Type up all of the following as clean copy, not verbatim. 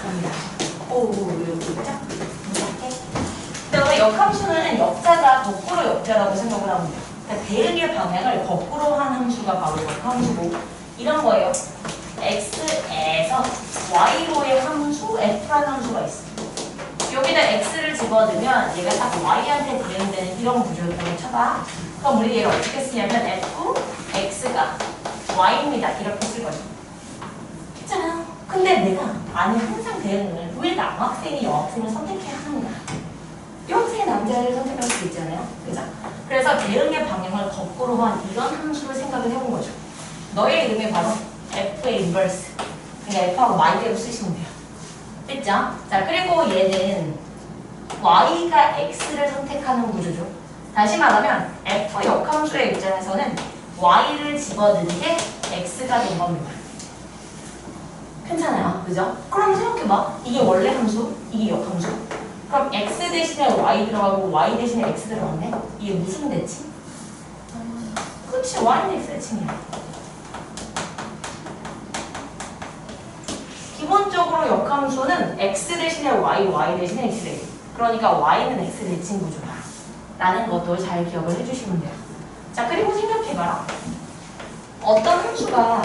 갑니다. 오, 여기 그죠? 이렇게. 그다음에 역함수는 역자가 거꾸로 역자라고 생각을 합니다. 그러니까 대응의 방향을 거꾸로 한 함수가 바로 역함수고 이런 거예요. x에서 y로의 함수 f라는 함수가 있어. 여기다 x를 집어넣으면 얘가 딱 y한테 대응되는 이런 구조를 쳐봐. 그럼 우리 얘를 어떻게 쓰냐면 f, x가 y입니다. 이렇게 쓸 거죠. 했잖아요. 근데 내가 아니 항상 대응을 왜 남학생이 여학생을 선택해야 하는가? 여학생이 남자를 선택할 수 있잖아요. 그죠? 그래서 대응의 방향을 거꾸로 한 이런 함수를 생각을 해본 거죠. 너의 이름이 바로 f의 인버스. 그러니까 f하고 y대로 쓰시면 돼요. 됐죠? 자, 그리고 얘는 y가 x를 선택하는 구조죠. 다시 말하면 f 역함수의 입장에서는 y를 집어넣은 게 x가 된 겁니다. 괜찮아요. 그죠? 그럼 생각해봐. 이게 원래 함수, 이게 역함수. 그럼 x 대신에 y 들어가고 y 대신에 x 들어갔네? 이게 무슨 대칭? 그치, y는 x 대칭이야. 기본적으로 역함수는 x 대신에 y, y 대신에 x 대칭. 그러니까 y는 x 대칭 구조다. 라는 것도 잘 기억을 해주시면 돼요. 자, 그리고 생각해봐라. 어떤 함수가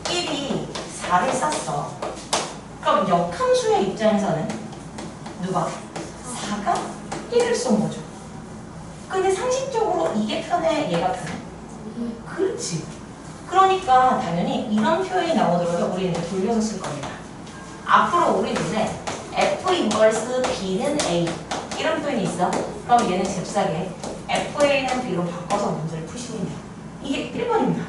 1이 4를 썼어. 그럼 역함수의 입장에서는 누가? 4가 1을 쓴 거죠. 근데 상식적으로 이게 편해? 얘가 편해? 그렇지. 그러니까 당연히 이런 표현이 나오더라도 우리는 돌려서 쓸 겁니다. 앞으로 우리 눈에 F 인버스 B는 A 이런 표현이 있어. 그럼 얘는 잽싸게 FA는 B로 바꿔서 문제를 푸시면 돼요. 이게 1번입니다.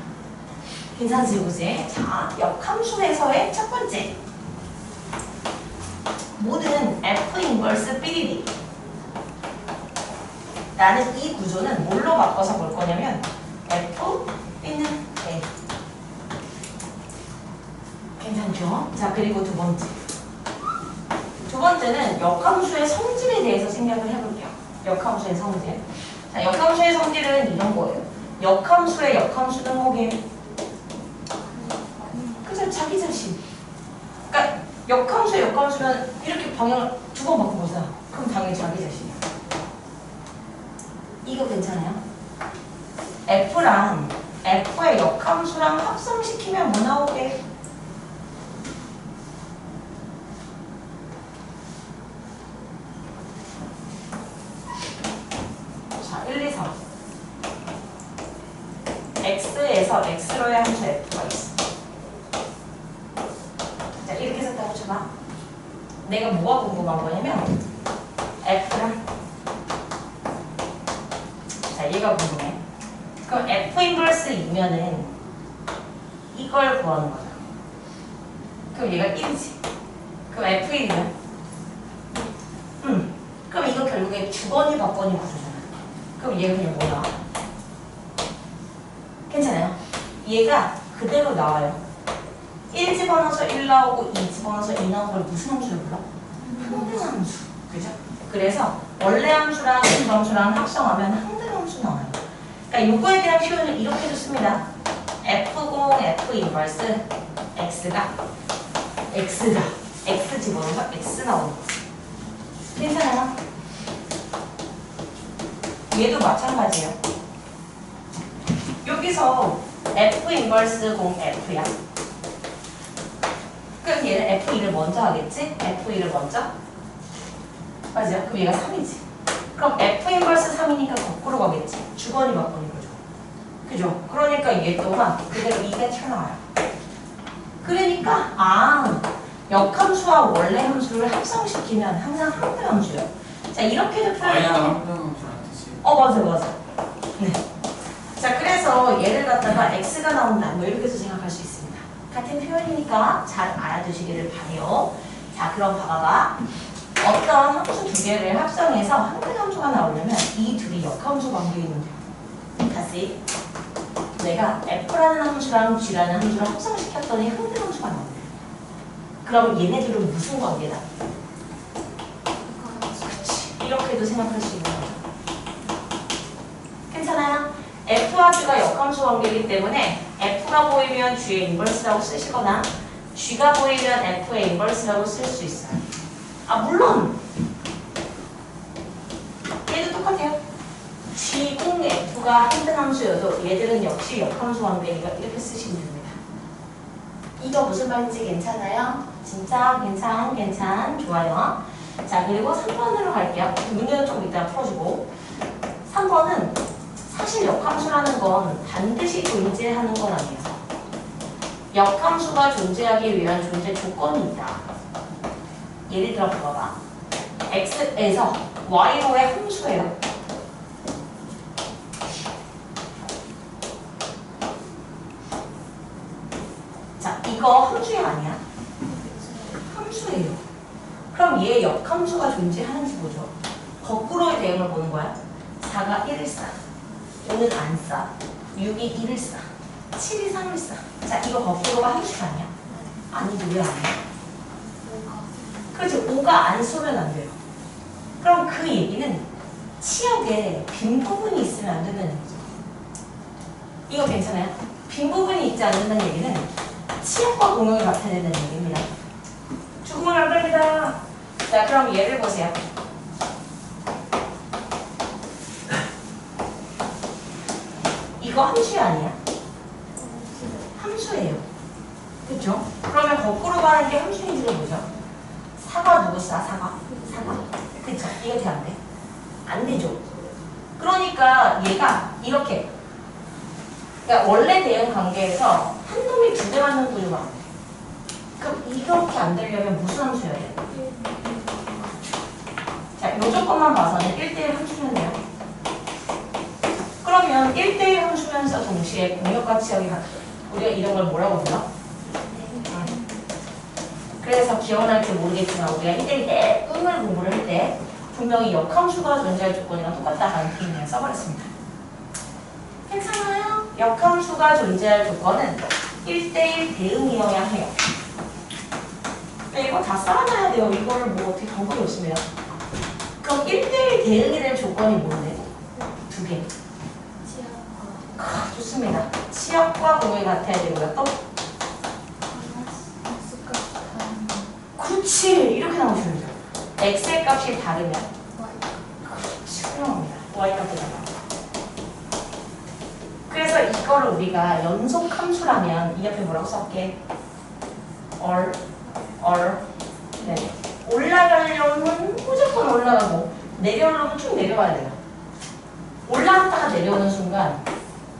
괜찮지, 그지? 자, 역함수에서의 첫 번째. 모든 F 인버스 BDD 라는 이 구조는 뭘로 바꿔서 볼 거냐면 F, B는 A. 괜찮죠? 자, 그리고 두 번째. 두 번째는 역함수의 성질에 대해서 생각을 해볼게요. 역함수의 성질. 자, 역함수의 성질은 이런 거예요. 역함수의 역함수는 뭐게? 그죠? 자기 자신. 그러니까 역함수의 역함수면 이렇게 방향을 두 번 바꿔보자. 그럼 당연히 자기 자신이야. 이거 괜찮아요? F랑 F의 역함수랑 합성시키면 뭐 나오게? 자, 1, 2, 3. X에서 X로의 함수 F가 있어. 자, 이렇게 썼다고 쳐봐. 내가 뭐가 궁금한 거냐면 F랑 자, 얘가 궁금해. 그럼 F 인버스 2면은 이걸 구하는 거죠. 그럼 얘가 1이지. 그럼 F1이면 그럼 이거 결국에 주거니 받거니 구조잖아. 그럼 얘가 그냥 뭐야? 괜찮아요? 얘가 그대로 나와요. 1 집어넣어서 1 나오고 2 집어넣어서 2 나오는 걸 무슨 함수를 불러? 항등함수. 그죠? 그래서 원래 함수랑 함수랑 합성하면 항등함수 나와요. 그러니까 요거에 대한 표현을 이렇게 해줬습니다. F0 F 인버스 X가 X 집어넣어서 X 나오는 거지. 괜찮아요? 얘도 마찬가지예요. 여기서 F 인버스 0 F야. 그럼 얘는 F2를 먼저 하겠지? F2를 먼저? 맞죠? 그럼 얘가 3이지. 그럼 F 인버스 3이니까 거꾸로 가겠지? 주거니 받거니 거죠. 그죠? 그러니까 얘 또한 그대로 2가 튀어나와요. 그러니까 역함수와 원래 함수를 합성시키면 항상 항등함수예요. 자, 이렇게도 표현하면 맞아. 네. 자, 그래서 얘를 갖다가 X가 나온다. 뭐 이렇게도 생각할 수 있습니다. 같은 표현이니까 잘 알아두시기를 바래요. 자, 그럼 봐봐. 어떤 함수 두 개를 합성해서 항등함수가 나오려면 이 둘이 역함수 관계에 있는 거예요. 다시 내가 F라는 함수랑 G라는 함수를 합성시켰더니 항등함수가 나온대. 그럼 얘네들은 무슨 관계다? 그치. 이렇게도 생각할 수 있는 거죠. 괜찮아요? F와 G가 역함수 관계이기 때문에 F가 보이면 G의 인버스라고 쓰시거나 G가 보이면 F의 인버스라고 쓸 수 있어요. 아 물론 얘도 똑같아요. G 공 F가 한등함수여도 얘들은 역시 역함수 완배니까 이렇게 쓰시면 됩니다. 이거 무슨 말인지 괜찮아요? 진짜 괜찮 좋아요. 자 그리고 3번으로 갈게요. 문제는 좀 이따 풀어주고 3번은 사실 역함수라는 건 반드시 존재하는 건 아니에요. 역함수가 존재하기 위한 존재 조건이 있다. 예를 들어 봐봐. x에서 y로의 함수예요. 자, 이거 함수야 아니야? 함수예요. 그럼 얘 역함수가 존재하는지 보죠. 거꾸로의 대응을 보는 거야. 4가 1을 싸. 5는 안 싸. 6이 1을 싸. 7이 3을 싸. 자, 이거 거꾸로가 함수가 아니야? 아니지, 왜 아니야? 그렇지, 5가 안 쏘면 안 돼요. 그럼 그 얘기는 치역에 빈 부분이 있으면 안 된다는 얘기죠. 이거 괜찮아요? 빈 부분이 있지 않는다는 얘기는 치역과 공역이 같아야 된다는 얘기입니다. 죽으면 안 됩니다. 자, 그럼 얘를 보세요. 이거 함수 아니야? 함수예요. 그렇죠? 그러면 거꾸로 가는 게 함수인지를 보죠. 사과 누구 싸? 사과? 그쵸? 이거 돼 안 돼? 안 되죠. 그러니까 얘가 이렇게 그러니까 원래 대응 관계에서 한 놈이 두 개 맞는 구조가 안 돼. 그럼 이렇게 안 되려면 무슨 함수여야 돼? 자, 이 조건만 봐서는 1대1 함수면 돼요. 그러면 1대1 함수면서 동시에 공역과 치역이 같아. 우리가 이런 걸 뭐라고 불러? 그래서 기억날지 모르겠지만 우리가 1대1 때 음을 공부를 할 때 분명히 역함수가 존재할 조건이랑 똑같다라는 표현을 그냥 써버렸습니다. 괜찮아요? 역함수가 존재할 조건은 1대1 대응이어야 해요. 이거 다 쌓아놔야 돼요. 이거를 뭐 어떻게 방법이 없습니다. 그럼 1대1 대응이 될 조건이 뭔데? 두 개. 좋습니다. 치역과 공역이 같아야 되고요. 또? 그렇지. 이렇게 나오시면 돼요. x의 값이 다르면 그렇지. 훌륭합니다. y 값이 달라. 그래서 이거를 우리가 연속 함수라면 이 옆에 뭐라고 써볼게? 네. 올라가려면 무조건 올라가고 내려오려면 쭉 내려와야 돼요. 올라갔다가 내려오는 순간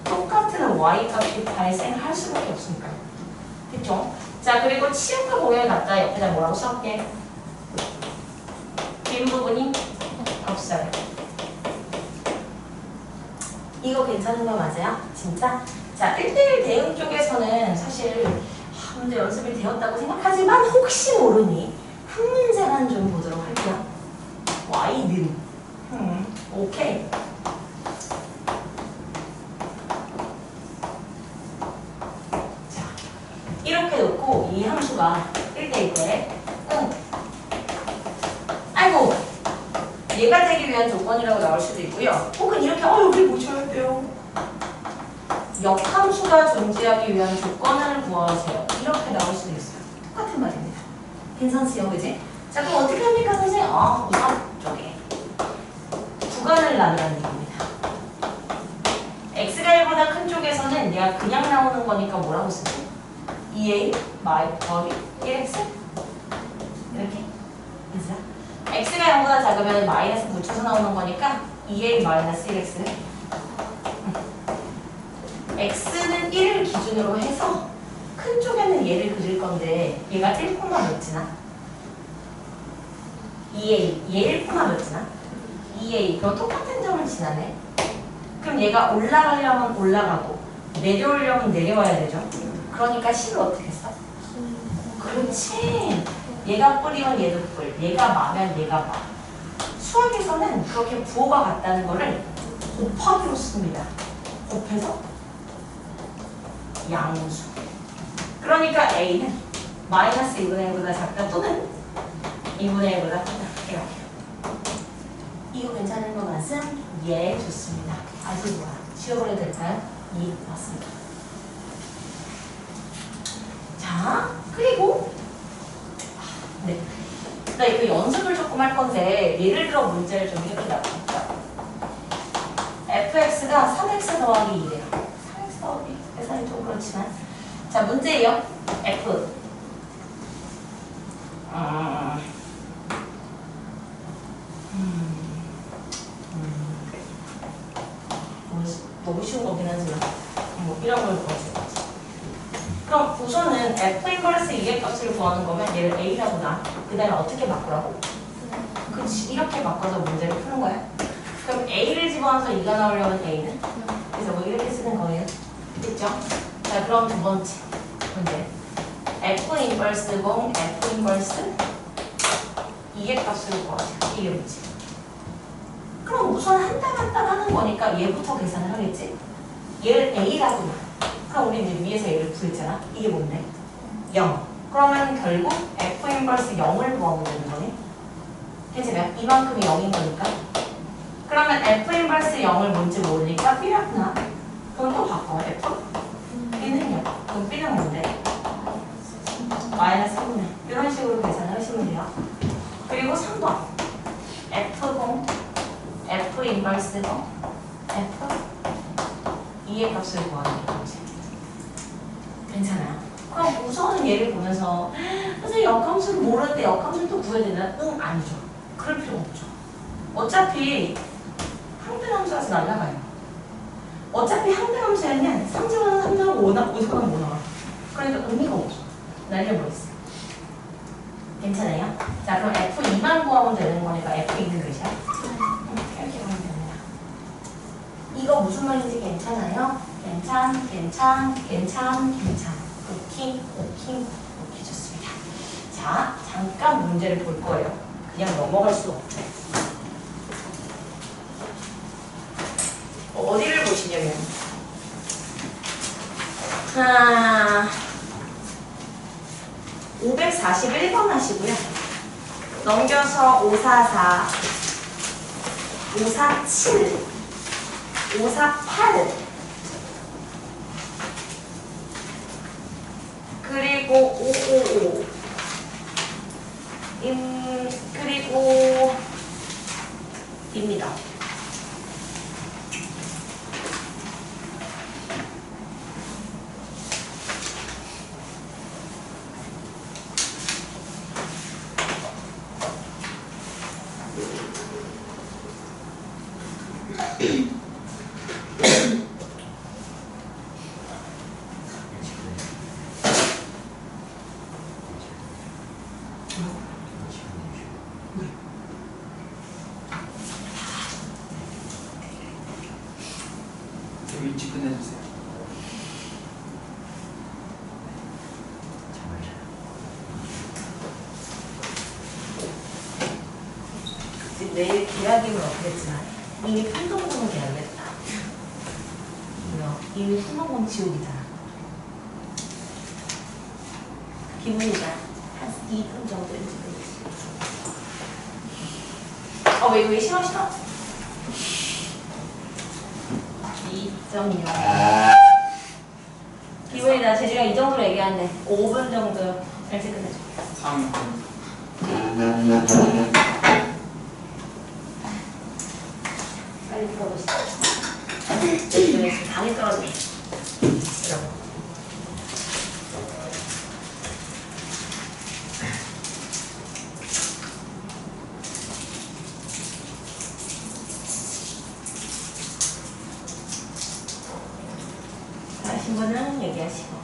똑같은 y 값이 발생할 수밖에 없으니까요. 됐죠? 자, 그리고 치역과 공역이 같다. 옆에다 뭐라고 써볼게? 빈 부분이 없어요. 이거 괜찮은 거 맞아요? 진짜? 자, 1대1 대응 쪽에서는 사실 문제 연습이 되었다고 생각하지만 혹시 모르니 한 문제만 좀 보도록 할게요. Y는 오케이. 자, 이렇게 놓고 이 함수가 1대1 때 아이고 얘가 되기 위한 조건이라고 나올 수도 있고요. 혹은 이렇게 여기 보셔야 돼요. 역함수가 존재하기 위한 조건을 구하세요. 이렇게 나올 수도 있어요. 똑같은 말입니다. 괜찮으세요, 그지? 자, 그럼 어떻게 합니까, 선생님? 우선 쪽에 구간을 나누라는 얘기입니다. x가 1보다 큰 쪽에서는 내가 그냥 나오는 거니까 뭐라고 쓰지? 2a 더하기 1x 이렇게 그죠? x가 0보다 작으면 마이너스 붙여서 나오는 거니까 2a 마이너스 1x x는 1을 기준으로 해서 큰 쪽에는 얘를 그릴 건데 얘가 1, 몇 지나? 2a 얘 1, 몇 지나? 2a 그럼 똑같은 점을 지나네. 그럼 얘가 올라가려면 올라가고 내려오려면 내려와야 되죠. 그러니까 식을 어떻게 써? 그렇지. 얘가 뿔이면 얘도 뿔, 얘가 마면 얘가 마. 수학에서는 그렇게 부호가 같다는 거를 곱하기로 씁니다. 곱해서 양수. 그러니까 A는 마이너스 2분의 1보다 작다 또는 2분의 1보다 크다. 이렇게. 이거 괜찮은 거 맞음? 예, 좋습니다. 아주 좋아. 지워버려도 될까요? 예, 맞습니다. 그리고 네. 네, 그 연습을 조금 할 건데 예를 들어 문제를 좀 이렇게 나눠볼게요. fx가 3x 더하기 2래요. 3x 더하기 계산이 좀 그렇지만 자 문제예요. f 너무 쉬운 거긴 하지만 뭐 이런 걸 구하세요. 그럼 우선은 f 인버스 2의 값을 구하는 거면 얘를 a라고 놔. 그 다음에 어떻게 바꾸라고? 그렇지. 이렇게 바꿔서 문제를 푸는 거야. 그럼 a를 집어넣어서 2가 나오려면 a는? 그래서 뭐 이렇게 쓰는 거예요. 됐죠? 자 그럼 두 번째 문제. f 인버스 공 f 인버스 2의 값을 구하자. 이게 문제. 그럼 우선 한 단 한 단 하는 거니까 얘부터 계산을 하겠지? 얘를 a라고 놔. 그럼 우리 이제 위에서 얘를 구했잖아. 이게 뭔데? 0. 그러면 결국 f 인버스 0을 구하면 되는 거네. 괜찮아요? 이만큼이 0인 거니까. 그러면 f 인버스 0을 뭔지 모르니까 b라고 나. 그럼 또 바꿔. f? b는 0. 그럼 b는 뭔데? 마이너스 3분의. 이런 식으로 계산을 하시면 돼요. 그리고 3번. f0, f 인버스 0, f 2의 값을 구하는 거지. 괜찮아요. 그럼 우선은 얘를 보면서 선생님 역함수를 모르는데 역함수를 또 구해야 되나? 응, 아니죠. 그럴 필요 없죠. 어차피 항등함수라서 날라가요. 어차피 항등함수에는 3제곱은 3 나오고 5 나오고 5제곱은 5 나와. 그러니까 의미가 없죠. 날려버렸어요. 괜찮아요? 자 그럼 F2만 구하면 되는 거니까 F2는 끝이야? 이렇게 하면 됩니다. 이거 무슨 말인지 괜찮아요? 괜찮. 오케이, 좋습니다. 자, 잠깐 문제를 볼 거예요. 그냥 넘어갈 수 없죠. 어디를 보시냐면, 541번 하시고요. 넘겨서 544, 547, 548, 그리고 555, 그리고 입니다. 일찍 끝내주세요. 내일 계약이면 없겠지만 이미 풍동공은 계약했다. 이미 풍동공 지옥이잖아. 기분이가 한 2분 정도 일찍 끝냈지. 왜 싫어? 2.0. 기분이다. 제가 이 정도로 얘기하네. 5분 정도 일찍 끝내줘. 3분. 빨리 풀어보시죠. 지금 당이 떨어지네. 이러고. 하신 분은 얘기하시고.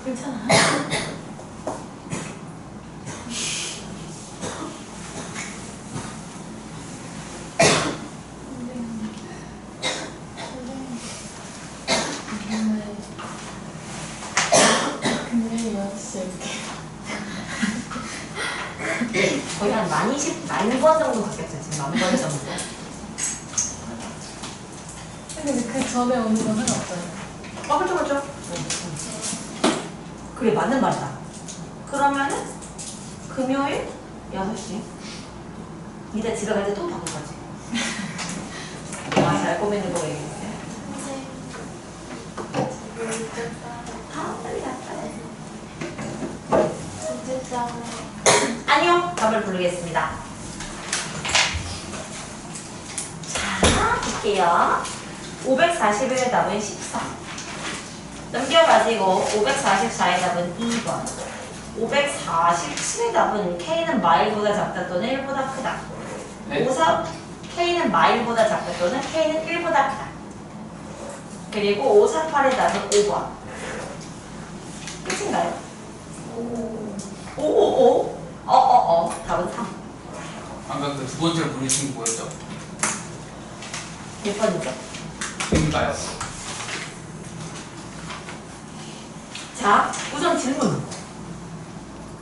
괜찮아. 근데 연습 거의 한 10,000번 정도 바뀌었어요. 지금 10,000번 정도. 근데 그 전에 오는 건 상관없어요. 그렇죠, 그렇죠. 그래, 맞는 말이다. 그러면은 금요일 6시. 이따 집에 갈 때 또 바꿀 거지. 잘 꼬매는 거 얘기해. 아, 빨리 갔다. 진짜 아니요, 답을 부르겠습니다. 자, 볼게요. 541의 답은 14. 넘겨가지고 544의 답은 2번. 547의 답은 K는 마일보다 작다 또는 1보다 크다. 네. 53 K는 마일보다 작다 또는 K는 1보다 크다. 그리고 548의 답은 5번. 끝인가요? 오오오. 답은 3. 아까 그 두 번째로 부르신 게 뭐였죠? 몇 번이죠? 인가요? 자, 우선 질문.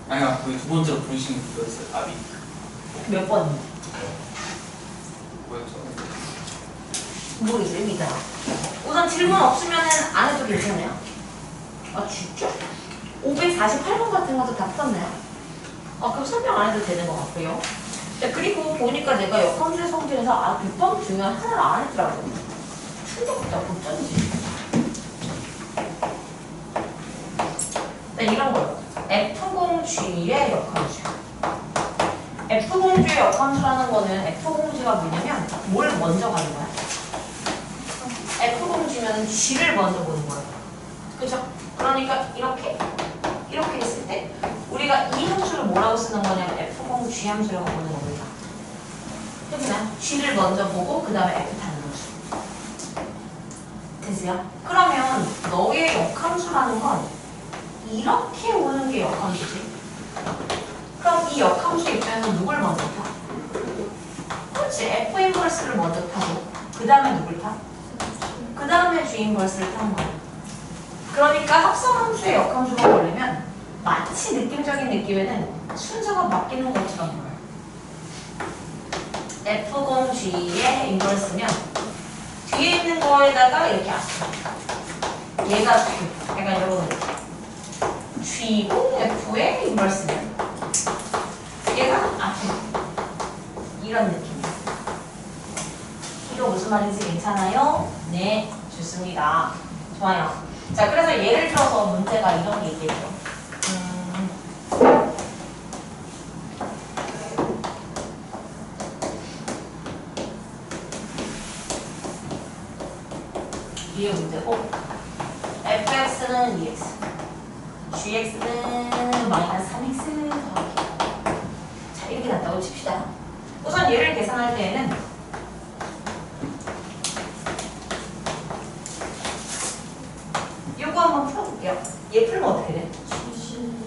아니야, 그 두 번째로 부르신 게 뭐였어요? 답이 몇 번이요? 뭐였죠? 모르겠어요. 여기 있잖아. 우선 질문 없으면은 안 해도 괜찮아요. 아, 진짜? 548번 같은 것도 다 풀었나요? 그럼 설명 안 해도 되는 것 같고요. 자, 그리고 보니까 내가 역함수의 성질에서 100번 중에 하나를 안 했더라고. 충격이다. 어쩐지. 네, 이런 거요. F0G의 역함수. F0G의 역함수라는 거는 F0G가 뭐냐면 뭘 먼저 가는 거야? F0G면 G를 먼저 보는 거예요. 그죠? 그러니까 이렇게 했을 때 우리가 이 함수를 뭐라고 쓰는 거냐면 F0G 함수라고 보는 겁니다. 됐나요? G를 먼저 보고 그 다음에 F 타는 함수. 됐어요? 그러면 너의 역함수라는 건 이렇게 오는 게 역함수지. 그럼 이 역함수 입장에서 누굴 먼저 타? 그렇지. F 인버스를 먼저 타고 그 다음에 누굴 타? 그 다음에 G 인버스를 타는 거야. 그러니까 합성함수의 역함수가 걸리면 마치 느낌적인 느낌에는 순서가 바뀌는 것처럼 보여요. F0G의 인버스면 뒤에 있는 거에다가 이렇게 앞서. 얘가 G, 약간 이런 G고 F의 인버스면 얘가 앞에 이런 느낌이에요. 이거 무슨 말인지 괜찮아요? 네, 좋습니다. 좋아요. 자, 그래서 예를 들어서 문제가 이런 게 있겠죠. 이게 문제고 fx는 2x gx는 마이너스 3x 더하기. 자, 이렇게 났다고 칩시다. 우선 얘를 계산할 때에는 요거 한번 풀어볼게요. 얘 풀면 어떻게 돼?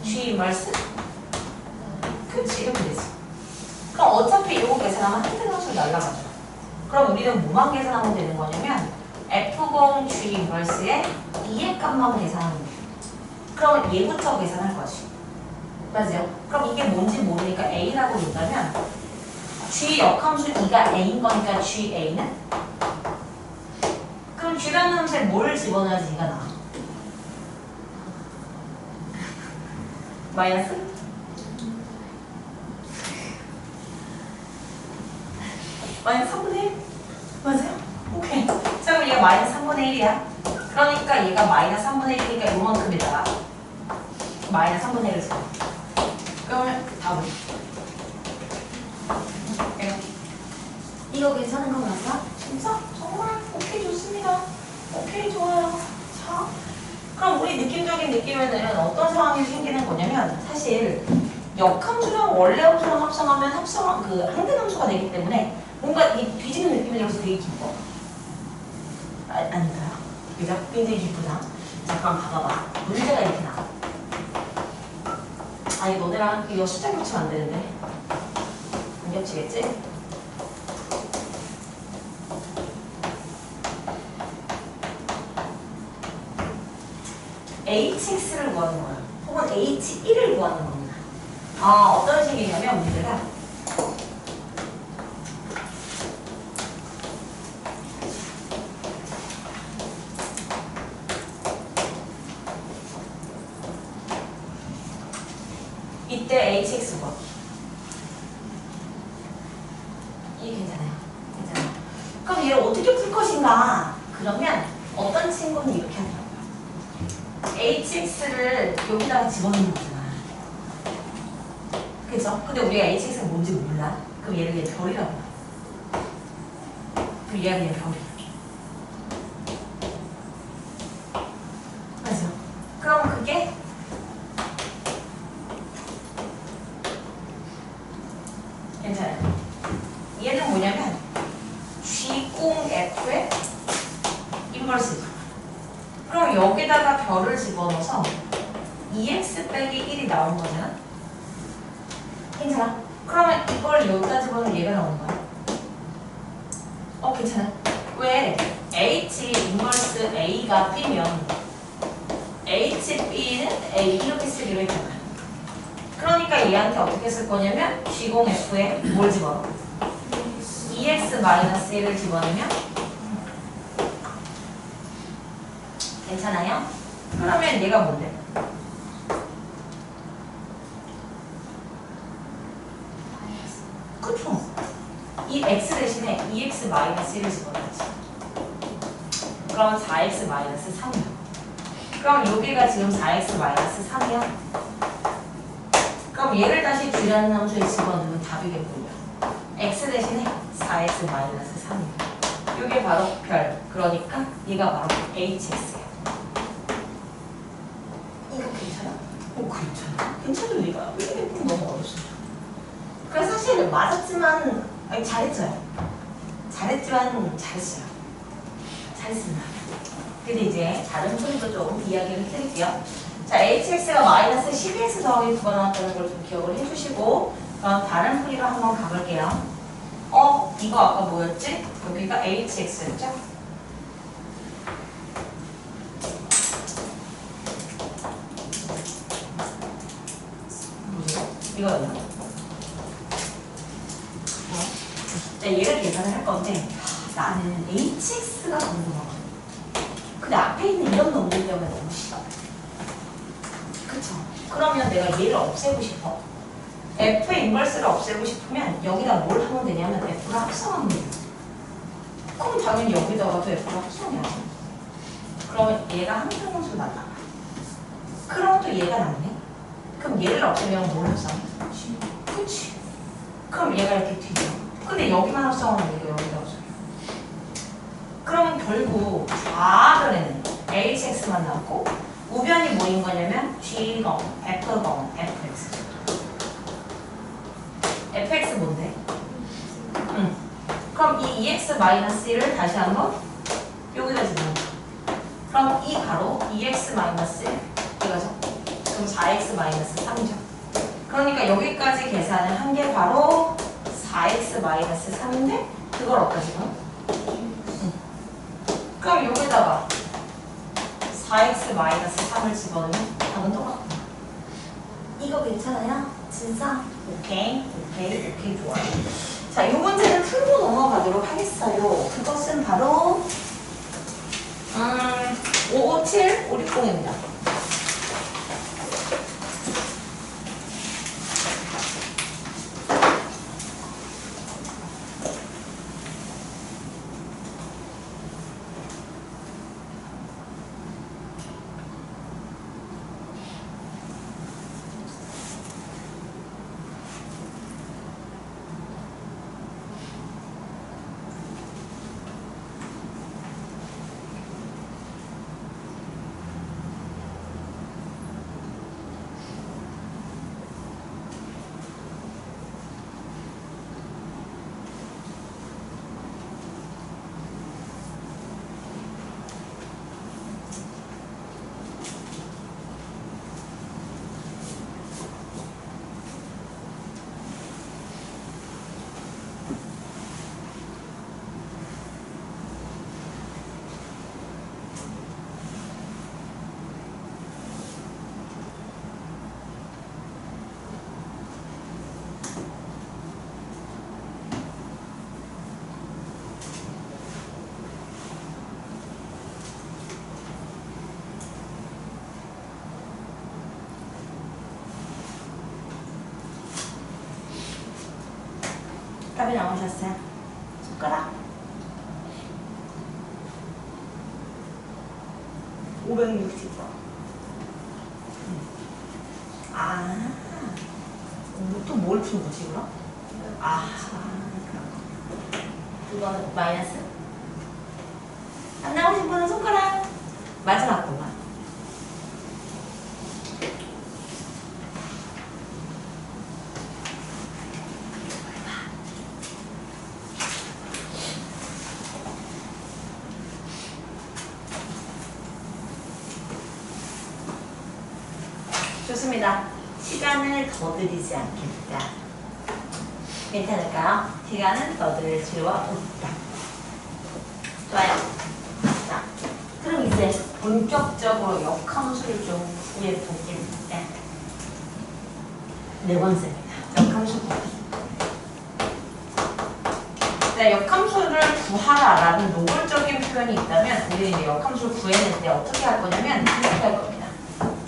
g 인버스? 그치, 이렇게 되지. 그럼 어차피 요거 계산하면 한 등함수 날라가죠. 그럼 우리는 뭐만 계산하면 되는 거냐면 F0G 인버스의 2의 값만 계산하면 돼요. 그럼 얘부터 계산할 거지. 맞아요? 그럼 이게 뭔지 모르니까 A라고 본다면 G 역함수 2가 A인 거니까 GA는? 그럼 G라는 함수에 뭘 집어넣어야지 2가 나와? 마이너스? 마이너스 3분의 1? 맞아요? 오케이. 자, 그럼 얘가 마이너스 3분의 1이야. 그러니까 얘가 마이너스 3분의 1이니까 요만큼에다가 마이너스 3분의 1을 써. 그러면 답은? 이거 괜찮은 거 맞아? 진짜? 정말? 오케이, 좋습니다. 오케이, 좋아요. 자, 그럼 우리 느낌적인 느낌에는 어떤 상황이 생기는 거냐면 사실 역함수랑 원래 함수랑 합성하면 한등함수가 되기 때문에 뭔가 이게 뒤지는 느낌이 들어서 되게 기뻐. 아닌가요? 그죠? 굉장히 기쁘다. 자, 그럼 봐봐봐. 문제가 이렇게 나와. 아니 너네랑 이거 숫자 겹치면 안 되는데. 안 겹치겠지? hx를 구하는 거야. 혹은 h1을 구하는 겁니다. 어떤 식이냐면 문제가 이때 hx 구하. 이게 괜찮아요. 괜찮아요. 그럼 얘를 어떻게 풀 것인가? 그러면 어떤 친구는 이렇게 하더라고요. hx를 여기다가 집어넣는 거잖아. 그죠? 근데 우리가 hx가 뭔지 몰라. 그럼 얘를 그냥 별이라고 해. 그럼 얘가 그냥 별이야. 맞죠? 그럼 그게 괜찮아요. 얘는 뭐냐면 G0F의 인버스. 그럼 여기다가 별을 집어넣어서 2x 빼기 1이 나온 거잖아. 괜찮아? 그러면 이걸 여기다 집어넣으면 얘가 나오는 거야. 괜찮아. 왜? H 인버스 A가 B면 HB는 A 이렇게 쓰기로 했잖아. 그러니까 얘한테 어떻게 쓸 거냐면 G0F에 뭘 집어넣어? 2x-1을 집어넣으면 괜찮아요? 그러면 얘가 뭔데? 그쵸? 이 x 대신에 2x-1을 집어넣었지. 그럼 4x-3이야. 그럼 여기가 지금 4x-3이야. 그럼 얘를 다시 G라는 함수에 집어넣으면 답이겠군요. x 대신에 4x-3이야. 이게 바로 별. 그러니까 얘가 바로 hx야. 이거 괜찮아? 괜찮아. 괜찮은 리가 왜 이렇게 너무 어렵습니다. 그래서 사실 맞았지만 아니, 잘했어요. 잘했지만 잘했어요. 잘했습니다. 근데 이제 다른 소리도 좀 이야기를 드릴게요. 자, hx가 마이너스 12x 더하기 9가 나왔다는 걸 좀 기억을 해주시고 그럼 다른 풀이로 한번 가볼게요. 이거 아까 뭐였지? 여기가 hx였죠? 이거였나? 자, 얘를 계산을 할 건데 나는 hx가 궁금하거든. 근데 앞에 있는 이런 놈들 때문에 너무 싫어. 그쵸? 그러면 내가 얘를 없애고 싶어. F의 인버스를 없애고 싶으면 여기다 뭘 하면 되냐면 F를 합성하면 돼요. 그럼 당연히 여기다가도 F를 합성해야지. 그러면 얘가 함수함수 나타나. 그럼 또 얘가 낫네. 그럼 얘를 없애면 뭘 합성해? 그치? 그럼 얘가 이렇게 튀죠. 근데 여기만 합성하면 이게 여기다 합성해. 그러면 결국 좌변에는 hx만 남고 우변이 뭐인 거냐면 g건, f건, fx. fx 뭔데? 그럼 이 2x-1을 다시 한번 여기다 집어넣어. 그럼 이 가로 2x-1 이거죠? 그럼 4x-3이죠. 그러니까 여기까지 계산을 한 게 바로 4x-3인데 그걸 어디다 집어넣어? 그럼 여기다가 4x-3을 집어넣으면 답은 똑같구나. 이거 괜찮아요? 진짜? 오케이 좋아요. 자, 이 문제는 풀고 넘어가도록 하겠어요. 그것은 바로 557, 560입니다. 답이 나오셨어요? 손가락 560번. 또 뭘 푼 거지 그럼? 이거는 마이너스. 안 나오신 분은 손가락 맞아놨구만. 좋습니다. 시간을 더 들이지 않겠다. 괜찮을까요? 시간은 더 들일 필요가 없다. 좋아요. 자, 그럼 이제 본격적으로 역함수를 좀 구해보겠습니다. 네 번째입니다. 역함수 구하기. 네, 역함수를 구하라라는 노골적인 표현이 있다면 우리는 이제 역함수를 구해낼 때 어떻게 할 거냐면 이렇게 할 겁니다.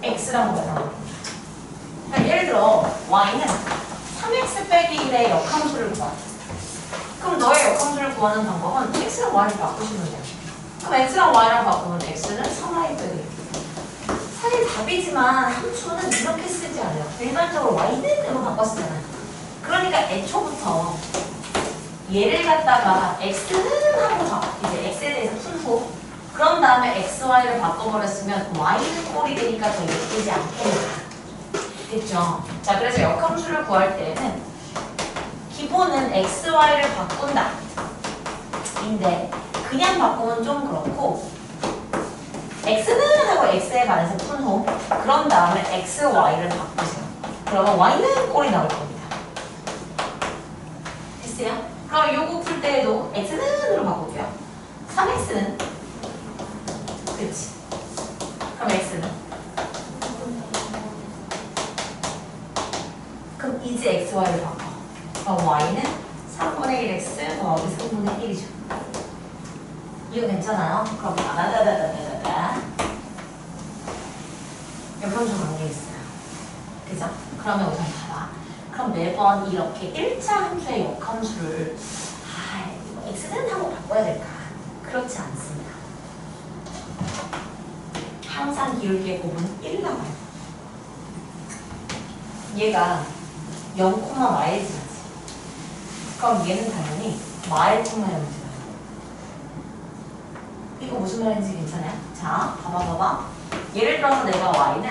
x랑 y 나올 겁니다. 그러니까 예를 들어 y는 3x 빼기 1의 역함수를 구하라. 그럼 너의 역함수를 구하는 방법은 x랑 y를 바꾸시면 돼요. 그럼 x랑 y랑 바꾸면 x는 3y 빼기 1. 사실 답이지만 함수는 이렇게 쓰지 않아요. 일반적으로 y는 으로 바꿨었잖아요. 그러니까 애초부터 얘를 갖다가 x는 하고 이제 x에 대해서 푼 후 그런 다음에 x, y를 바꿔버렸으면 y는 꼴이 되니까 더 예쁘지 않겠냐. 됐죠? 자, 그래서 역함수를 구할 때는 기본은 x, y를 바꾼다. 인데 그냥 바꾸면 좀 그렇고 x는 하고 x에 반해서 푼 후 그런 다음에 x, y를 바꾸세요. 그러면 y는 꼴이 나올 겁니다. 됐어요? 그럼 요거 풀 때에도 x는으로 바꿀게요. 3x는 그렇지. 그럼 x는 그럼 이제 x, y를 바꿔. 그럼 y는 3분의 1x 더하기 3분의 1이죠. 이거 괜찮아요? 그럼 다다다다다다다 역함수 관계 있어요. 그죠? 그러면 우선 봐봐. 그럼 매번 이렇게 1차 함수의 역함수를 이거 x는 하고 바꿔야 될까? 그렇지 않습니다. 항상 기울기의 곱은 1 나와요. 얘가 0,y를 지나지. 그럼 얘는 당연히 마일코마 0을 지나요. 이거 무슨 말인지 괜찮아요? 자, 봐봐. 예를 들어서 내가 y는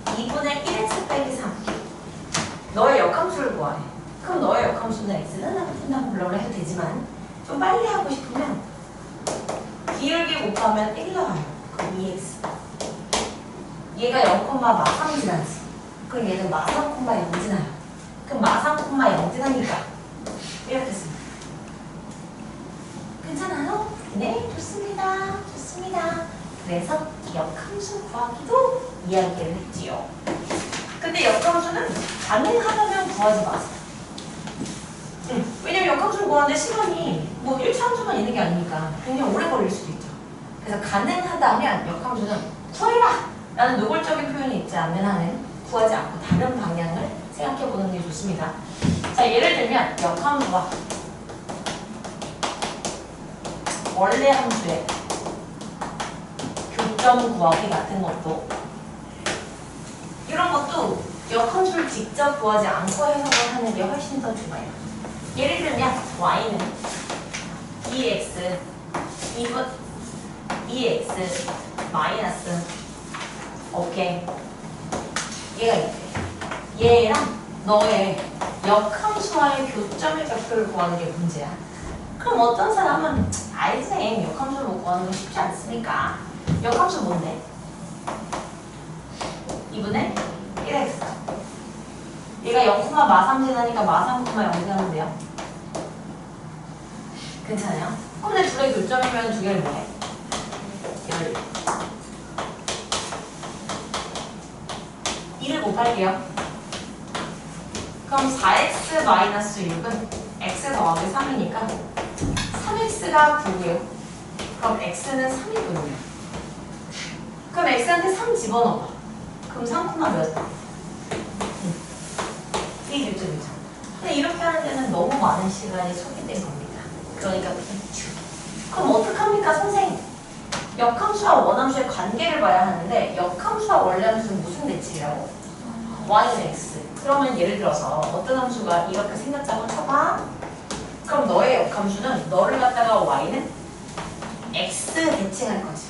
2분의 1x 빼기 3. 너의 역함수를 구하래. 그럼 너의 역함수는 x는 하고 푼다고 불러라 해도 되지만 좀 빨리 하고 싶으면 기울기 곱하면 1 나와요. 그럼 2x. 얘가 0,3 지나지. 그럼 얘는 마3,0 지나요. 그럼 마3,0 지나니까 이렇게 씁니다. 괜찮아요? 네, 좋습니다. 그래서 역함수 구하기도 이야기를 했지요. 근데 역함수는 가능하다면 구하지 마세요. 왜냐면 역함수를 구하는데 시간이 뭐 1차 함수만 있는 게 아니니까 굉장히 오래 걸릴 수도 있죠. 그래서 가능하다면 역함수는 구해라! 라는 노골적인 표현이 있지 않는 한은 구하지 않고 다른 방향을 생각해보는 게 좋습니다. 자, 예를 들면 역함수와 원래 함수의 교점 구하기 같은 것도 이런 것도 역함수를 직접 구하지 않고 해석을 하는 게 훨씬 더 좋아요. 예를 들면 y는 2x 마이너스 오케이 얘가 있대. 얘랑 너의 역함수와의 교점의 좌표를 구하는 게 문제야. 그럼 어떤 사람은 아이 쌤 역함수를 못 구하는 건 쉽지 않습니까? 역함수 뭔데? 2분의 1x. 얘가 0,마3 지나니까 마3,0 지나는데요. 괜찮아요? 근데 둘의 교점이면 두 개를 뭐해? 1을 곱할게요. 그럼 4x 마이너스 6은 x 더하기 3이니까 3x가 9고요. 그럼 x는 3이거든요. 그럼 x한테 3 집어넣어봐. 그럼 3, 몇? 이 교점이죠. 근데 이렇게 하는 데는 너무 많은 시간이 소비된 겁니다. 그러니까 비추. 그럼 어떡합니까, 선생님? 역함수와 원함수의 관계를 봐야 하는데 역함수와 원래함수는 무슨 대칭이라고? y는 x. 그러면 예를 들어서 어떤 함수가 이렇게 생겼다고 쳐봐. 그럼 너의 역함수는 너를 갖다가 y는 x 대칭할 거지.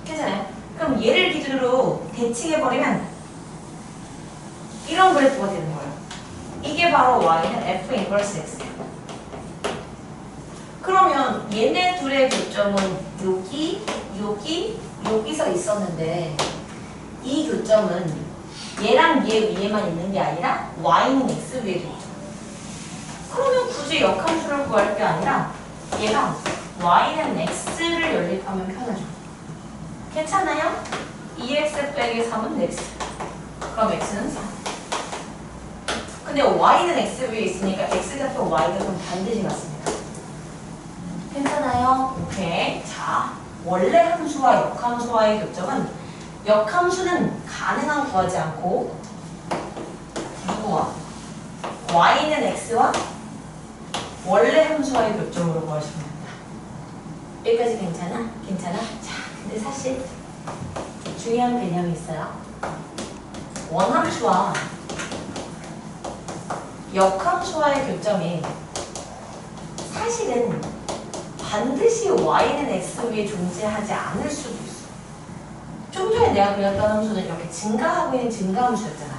괜찮아요? 그럼 얘를 기준으로 대칭해버리면 이런 그래프가 되는 거예요. 이게 바로 y는 f 인버스 x예요. 그러면 얘네 둘의 교점은 여기서 있었는데 이 교점은 얘랑 얘 위에만 있는 게 아니라 y는 x 위에도 있죠. 그러면 굳이 역함수를 구할 게 아니라 얘랑 y는 x를 연립하면 편하죠. 괜찮아요? 2x 빼기 3은 x. 그럼 x는 3. 근데 y는 x 위에 있으니까 x좌표 y좌표는 반드시 같습니다. 괜찮아요? 오케이. 자, 원래 함수와 역함수와의 교점은 역함수는 가능한 구하지 않고 누구와? y는 x와 원래 함수와의 교점으로 구하시면 됩니다. 여기까지 괜찮아? 괜찮아? 자, 근데 사실 중요한 개념이 있어요. 원함수와 역함수와의 교점이 사실은 반드시 y는 x 위에 존재하지 않을 수도 있어. 좀 전에 내가 그렸던 함수는 이렇게 증가하고 있는 증가함수였잖아.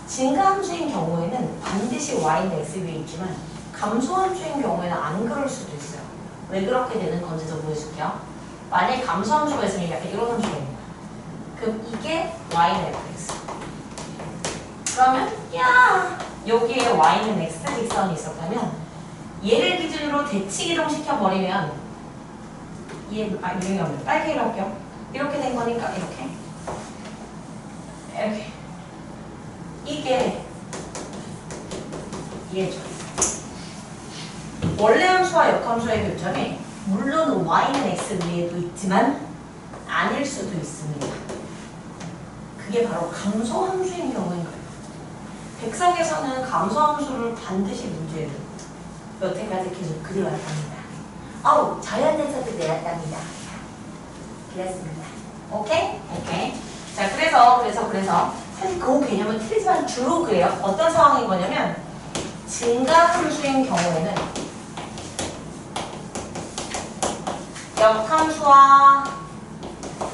증가함수인 경우에는 반드시 y는 x 위에 있지만 감소함수인 경우에는 안 그럴 수도 있어요. 왜 그렇게 되는 건지 더 보여줄게요. 만약에 감소함수가 있으면 약간 이런 함수가 있는 거야. 그럼 이게 y는 fx. 그러면 야 여기에 y는 x 직선이 있었다면 얘를 기준으로 대칭 이동시켜버리면 유형이 없네. 빨개로 할게요. 이렇게 된 거니까 이렇게 이게 얘죠. 원래 함수와 역함수의 교점이 물론 y는 x 위에도 있지만 아닐 수도 있습니다. 그게 바로 감소함수인 경우인 거예요. 백석에서는 감소함수를 반드시 문제를 여태까지 계속 그려왔답니다. 아우, 자연에서도 내렸답니다. 그랬습니다. 오케이? 오케이. 자, 그래서 사실 그 개념은 틀리지만 주로 그래요. 어떤 상황인 거냐면 증가함수인 경우에는 역함수와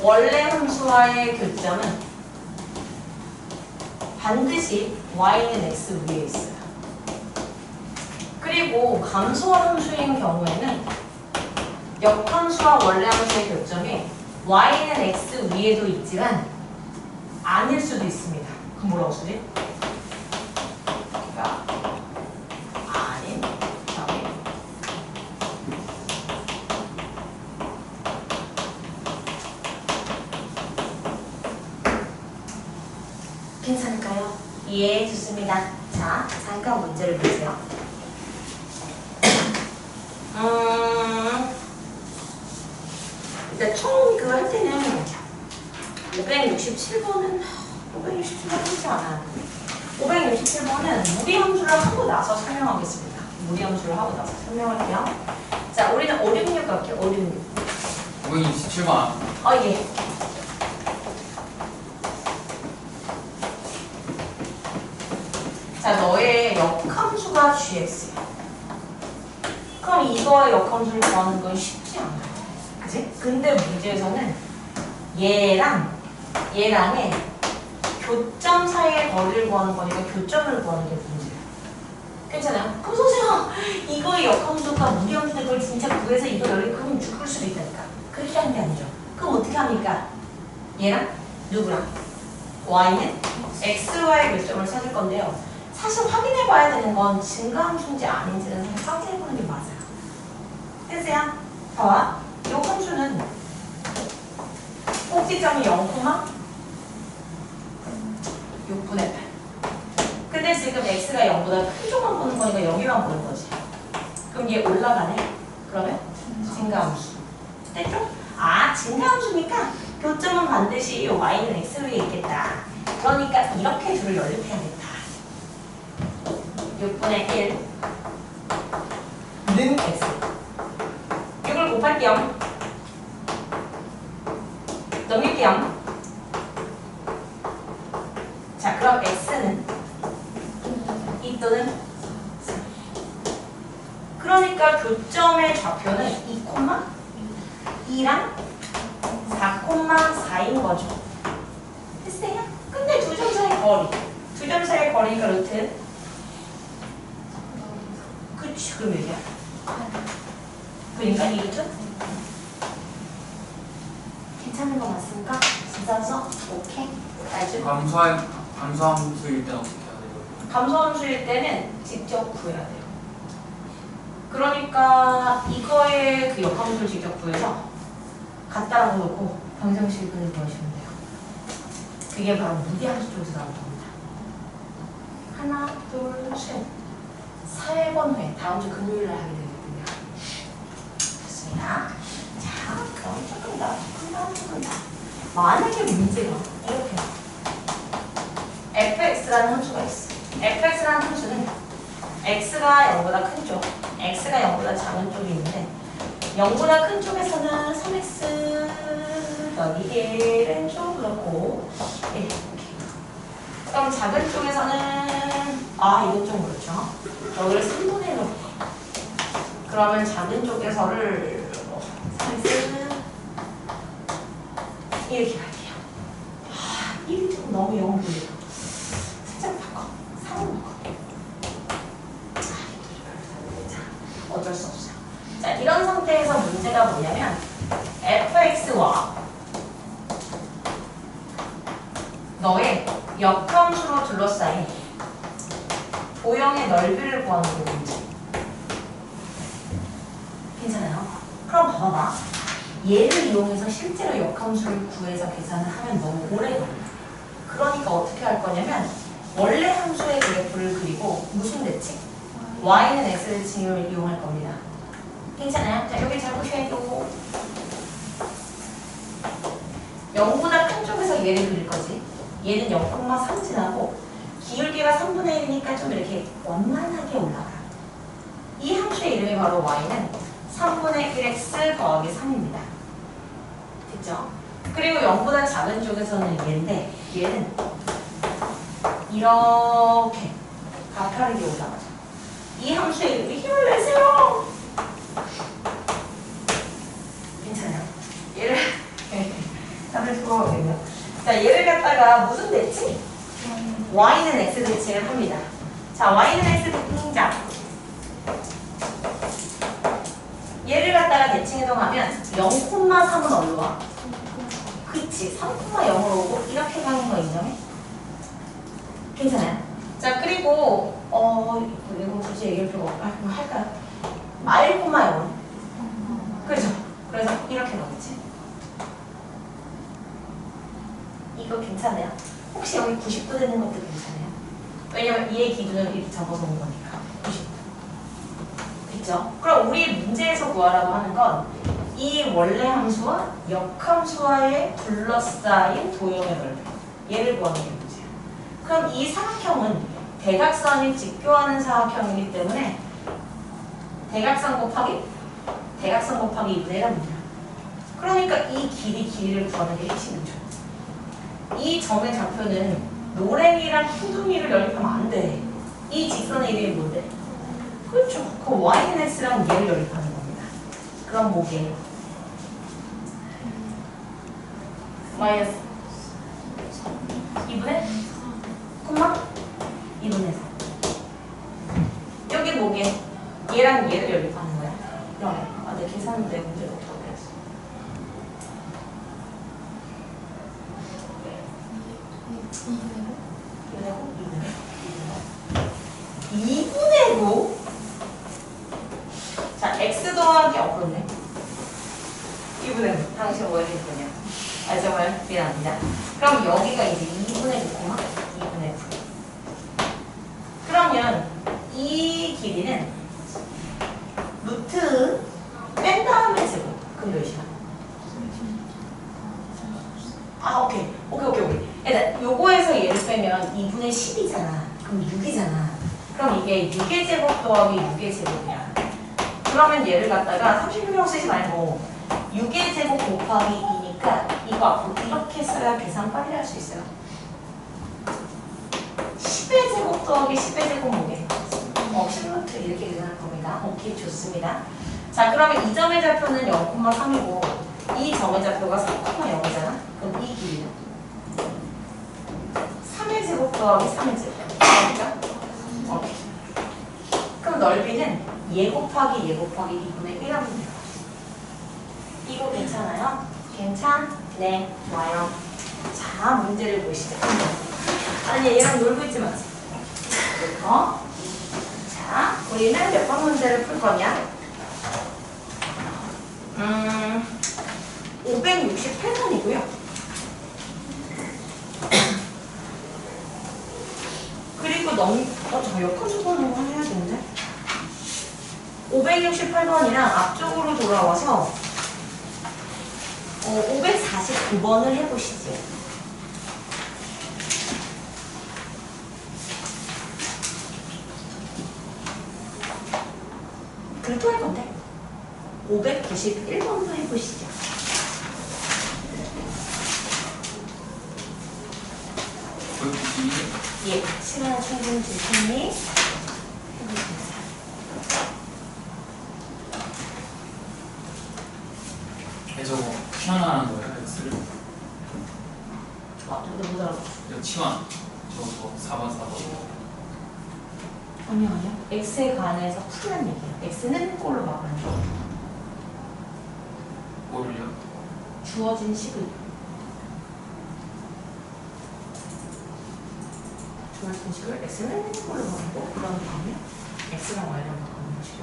원래 함수와의 교점은 반드시 y는 x 위에 있어요. 그리고 감소함수인 경우에는 역함수와 원래 함수의 교점이 y는 x 위에도 있지만 아닐 수도 있습니다. 그럼 뭐라고 쓰지? 그러니까 아닌 경우. 괜찮을까요? 예, 좋습니다. 자, 잠깐 문제를 보세요. 일단 총 그거 할 때는 567번은 하지 않아요. 567번은 무리함수를 하고 나서 설명하겠습니다. 무리함수를 하고 나서 설명할게요. 자, 우리는 566 갈게요. 566. 527번. 예. 자, 너의 역함수가 gx야. 그럼 이거의 역함수를 구하는 건 쉽지 않아요. 그치? 근데 문제에서는 얘랑의 교점 사이의 거리를 구하는 거니까 교점을 구하는 게 문제야. 괜찮아요? 그럼 선생님, 이거의 역함수가 무리함수인데 그걸 진짜 구해서 이거 그럼 죽을 수도 있다니까. 그렇게 하는 게 아니죠. 그럼 어떻게 합니까? 얘랑 누구랑? y는 x와의 교점을 찾을 건데요. 사실 확인해봐야 되는 건 증가함수인지 아닌지는 사실 확인해보는 게 맞아요. 됐어요? 봐봐. 이 함수는 꼭지점이 0,6분의 8. 근데 지금 x가 0보다 큰 쪽만 보는 거니까 여기만 보는 거지. 그럼 얘 올라가네? 그러면 증가함수. 됐죠? 아, 증가함수니까 교점은 반드시 y는 x 위에 있겠다. 그러니까 이렇게 둘을 연립해야겠다. 6분의 1는 x. 6을 곱할게요. 넘길게요. 자, 그럼 x는 2 또는 3. 그러니까 교점의 좌표는 2,2랑 4,4인 거죠. 됐어요? 근데 두 점 사이 거리. 두 점 사이 거리니까 루트. 그치, 그럼 몇이야? 그러니까 2루트? 괜찮은 거 맞습니까? 진짜서? 오케이. 알죠? 감소함수일 때는 어떻게 해야 돼요? 감소함수일 때는 직접 구해야 돼요. 그러니까 이거의 그 역함수를 직접 구해서 갖다라고 놓고 방정식을 구하시면 돼요. 그게 바로 무리함수 쪽에서 나온 겁니다. 하나, 둘, 셋. 4번 후에 다음 주 금요일 날 하게 되거든요. 됐습니다. 자, 그럼 조금 더. 만약에 문제가 이렇게 fx라는 함수가 있어. fx라는 함수는 x가 0보다 큰 쪽, x가 0보다 작은 쪽이 있는데 0보다 큰 쪽에서는 3x 여기 1은 좀 그렇고 이렇게. 그럼 작은 쪽에서는 이건 좀 그렇죠. 여기를 3분의 1로 그러면 작은 쪽에서를 3x 이렇게 갈게요. 1이 좀 너무 0 보여요. 살짝 바꿔. 3으로 바꿔. 어쩔 수 없어요. 자, 이런 상태에서 문제가 뭐냐면 fx와 너의 역함수로 둘러싸인 도형의 넓이를 구하는 게 문제. 괜찮아요? 그럼 봐봐. 얘를 이용해서 실제로 역함수를 구해서 계산을 하면 너무 오래 걸려요. 그러니까 어떻게 할 거냐면 원래 함수의 그래프를 그리고 무슨 대칭? y는 x 대칭을 이용할 겁니다. 괜찮아요? 자, 여기 잘 보셔야죠. 0보다 큰 쪽에서 얘를 그릴 거지. 얘는 0,3 지나고 기울기가 3분의 1이니까 좀 이렇게 원만하게 올라가요. 이 함수의 이름이 바로 y는 3분의 1x 더하기 3입니다. 됐죠? 그리고 0보다 작은 쪽에서는 얘인데 얘는 이렇게 가파르게 올라가죠. 이 함수의 이름이 힘을 내세요. 괜찮아요? 얘를 다들 들어보겠네요. 자, 얘를 갖다가 무슨 대칭? y는 x 대칭을 합니다. 자, y는 x 대칭자. 얘를 갖다가 대칭해동하면 0,3은 어디로 와? 그치, 3,0으로 오고 이렇게 가는 거 인정해? 괜찮아요? 자, 그리고 이거 굳이 얘기할 필요가 없고 할까요? 1,0. 그렇죠? 그래서 이렇게 넣었지. 이거 괜찮아요? 혹시 여기 90도 되는 것도 괜찮아요? 왜냐면 얘의 기준을 이렇게 잡아서 온 거니까 90도. 됐죠? 그럼 우리 문제에서 구하라고 하는 건 이 원래 함수와 역함수와의 둘러싸인 도형의 넓이. 얘를 구하는 게 문제야. 그럼 이 사각형은 대각선이 직교하는 사각형이기 때문에 대각선 곱하기 2분의 1합니다. 그러니까 이 길이를 구하는 게 핵심이죠. 이 점의 좌표는 노랭이랑 흰둥이를 연립하면 안 돼. 이 직선의 이름이 뭔데? 그렇죠. 그 y는 x랑 얘를 연립하는 겁니다. 그럼 뭐게요? 마이너스 2분의 2분의 4. 여기 뭐게? 얘랑 얘를 연립하는 거야. 그러면 내 계산은 내 문제가 어떻게 됐어? 이분의 9? 자, x 더하기 그렇네. 2분의 9. 당신 뭐 해줄 거냐? 정말 미안합니다. 그럼 여기가 이제 2분의 9, 2분의 9. 그러면 이 길이는 루트 뺀 다음에 제곱. 그럼 몇이야? 오케이. 일단 요거에서 얘를 빼면 2분의 10이잖아. 그럼 6이잖아. 그럼 그럼 이게 6의 제곱 더하기 6의 제곱이야. 그러면 얘를 갖다가 36이라고 쓰지 말고 6의 제곱 곱하기 2니까 이거 앞으로 이렇게 써야 계산 빨리 할 수 있어요. 10의 제곱 더하기 10의 제곱 뭐게? 10루트 이렇게 계산할 겁니다. 오케이, 좋습니다. 자, 그러면 이 점의 좌표는 0,3이고 이 점의 좌표가 3,0이잖아. 그럼 이 길이는 3의 제곱 더하기 3의 제곱. 그러니까 오케이. 그럼 넓이는 얘 곱하기 얘 곱하기 2분의 1 하면 돼요. 이거 괜찮아요? 괜찮네. 와요. 자, 문제를 보시죠. 아니, 얘랑 놀고 있지 마세요. 자, 우리는 몇 번 문제를 풀 거냐? 568번이고요. 그리고 저 역함수번호 해야 되는데? 568번이랑 앞쪽으로 돌아와서 549번을 해보시죠. 그래도 할 건데 591번도 해보시죠. 예, 시간 충분히 줄 테니 해보겠습니다. 저거 치환하는 거예요, X를? 누구 알아봤어? 이거 치환. 저거 4번. 아니요. X에 관해서 풀란 얘기예요. X는 꼴로 막아요. 뭐를요? 주어진 식을. 주어진 식을 X는 꼴로 막고 그런 다음에 X랑 Y랑 바꾸는 것이죠.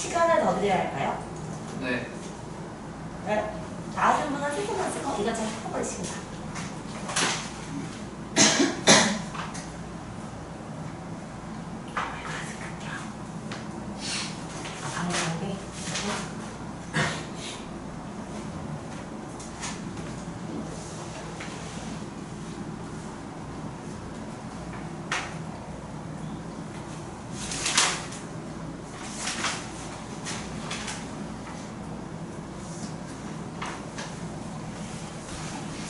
시간을 더 드려야 할까요? 네. 네. 나중 분은 3개만 쓰고 이거 잘 풀어버리십니다.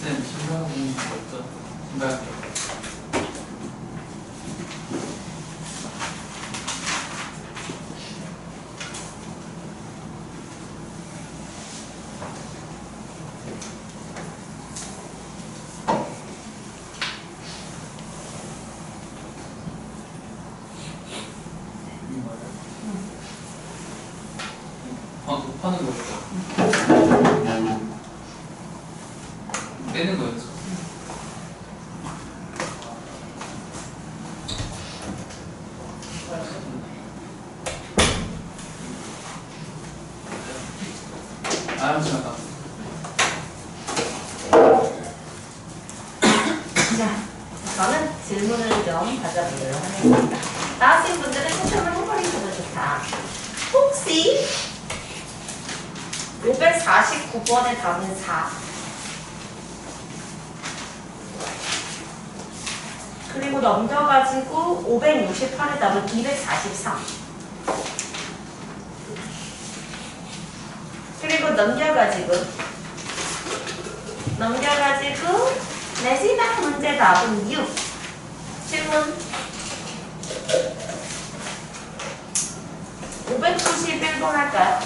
쌤, 신발 공부 없죠? 신발. 파는 거였죠? 빼는 거였죠? 잠깐만. 자, 저는 질문을 좀 가져보도록 하겠습니다. 나하신 분들은 채점을 해버리셔도 좋다. 혹시 549번의 답은 4. 그리고 넘겨가지고 568의 답은 243. 그리고 넘겨가지고 내시당 문제 답은 6. 질문 591번 할까요?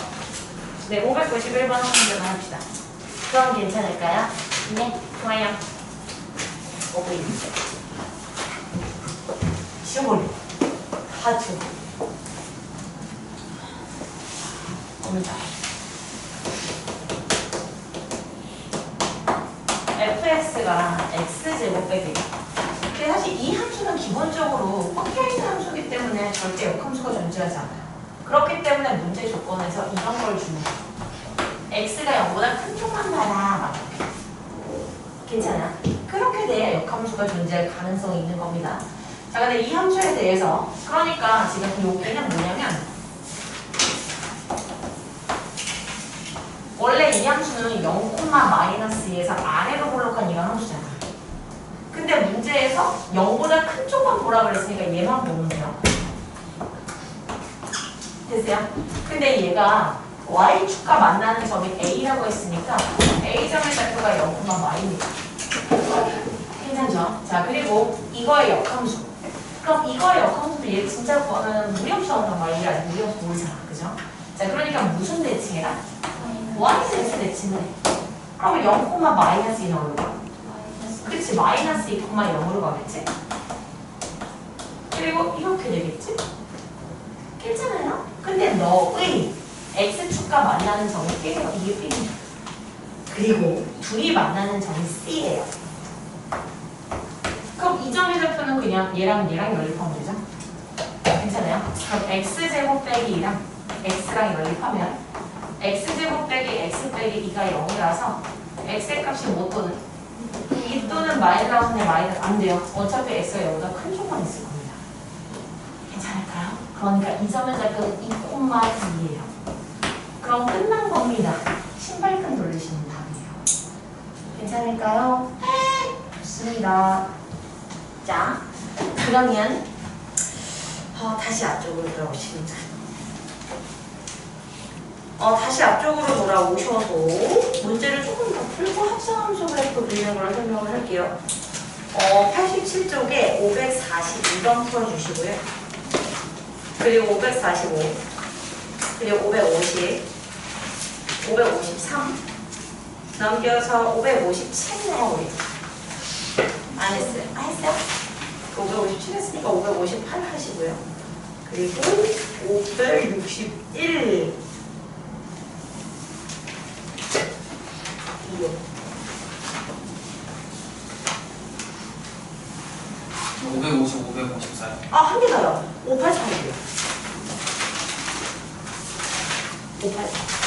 네, 591번 한번 합시다. 그럼 괜찮을까요? 네, 좋아요. 591. 시험을 다 줘. 옵니다. fx가 x제곱 빼기. 근데 사실 이 함수는 기본적으로 꺾여있는 함수이기 때문에 절대 역함수가 존재하지 않아요. 그렇기 때문에 문제 조건에서 이런 걸 주는 거예요. x가 0보다 큰 쪽만 봐라. 괜찮아? 그렇게 돼야 역함수가 존재할 가능성이 있는 겁니다. 자, 근데 이 함수에 대해서 그러니까 지금 여기는 뭐냐면 원래 이 함수는 0,-2에서 아래로 볼록한 이런 함수잖아. 근데 문제에서 0보다 큰 쪽만 보라 그랬으니까 얘만 보면 돼요. 됐어요? 근데 얘가 y축과 만나는 점이 a라고 했으니까 a점의 좌표가 0,-입니다. 괜찮죠? 자, 그리고 이거의 역함수. 그럼 이거의 역함수도 얘 진짜 무리함수 나온단 말이야. 이게 아직 무리함수 모르잖아. 그죠? 자, 그러니까 무슨 대칭이라? yx 대칭을 해. 그러면 0,-2 나오는 그치? 마이너스 2,0으로 가겠지? 그리고 이렇게 되겠지? 괜찮아요? 근데 너의 x축과 만나는 점이 B예요. 이게 B입니다. 그리고 둘이 만나는 점이 C예요. 그럼 이 점의 좌표는 그냥 얘랑 연립하면 되죠? 괜찮아요? 그럼 x제곱 빼기 2랑 x랑 연립하면 x제곱 빼기 x 빼기 2가 0이라서 x의 값이 뭐 또는? 이 또는 마이너스네 마이너스 안 돼요. 어차피 x가 0보다 큰 쪽만 있을 겁니다. 괜찮을까요? 그러니까 이 점의 좌표는 2,2예요. 그럼 끝난 겁니다. 신발끈 돌리시는 답이에요. 괜찮을까요? 좋습니다. 자, 그러면 다시 앞쪽으로 돌아오십니다. 다시 앞쪽으로 돌아오셔서 문제를 조금 더 풀고 합성함수를 또 유형으로 설명을 할게요. 87쪽에 542번 풀어주시고요. 그리고 545, 그리고 550, 553, 넘겨서 557이네요, 우리. 안 했어요? 했어요? 557 했으니까 558 하시고요. 그리고 561. 550, 554. 한 개 더요. 583이요. 584.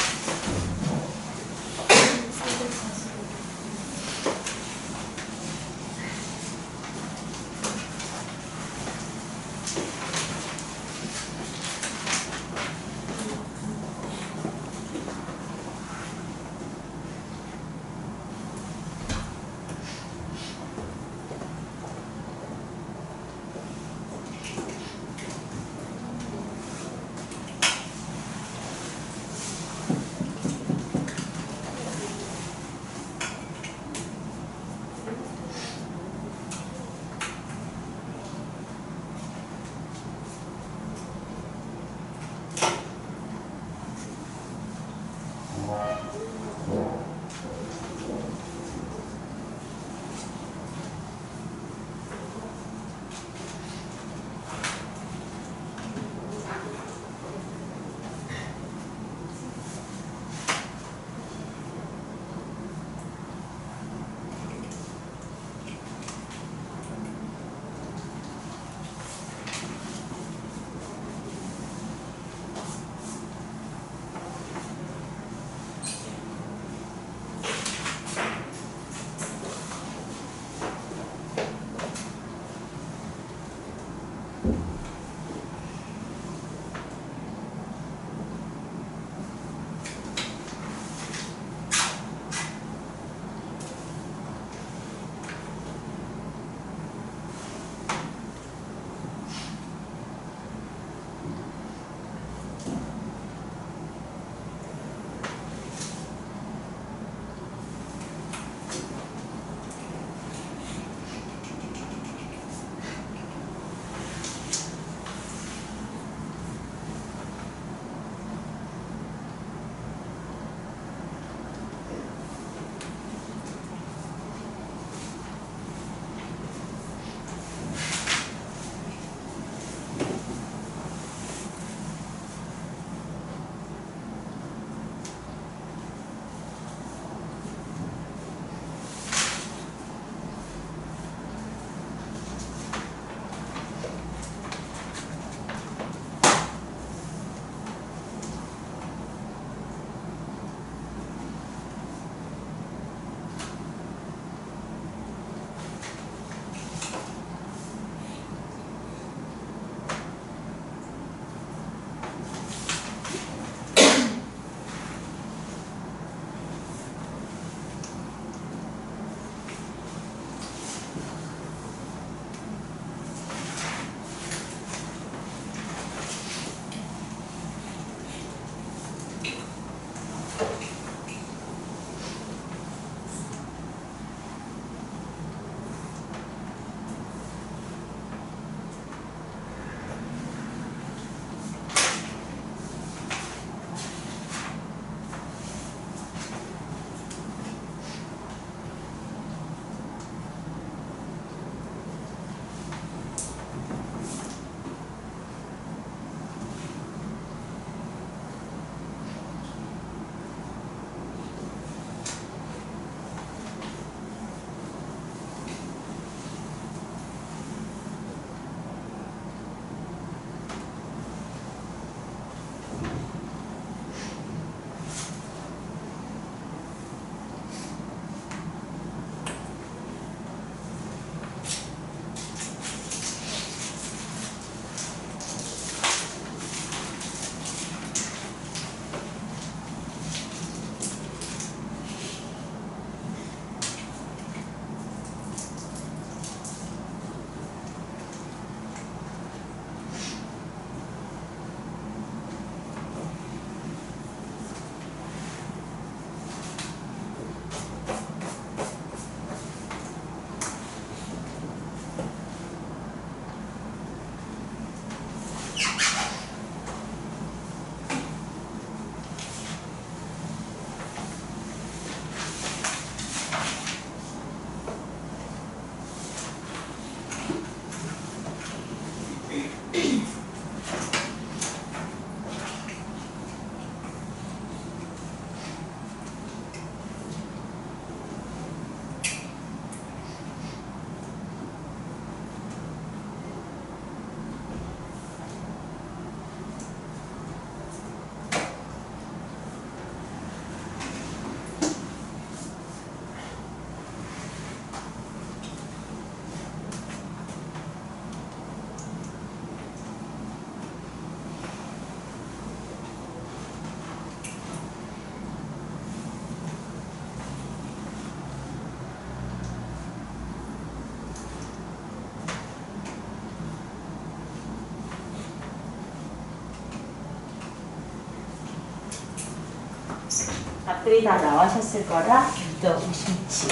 답들이 다 나와셨을 거라 믿어 심지.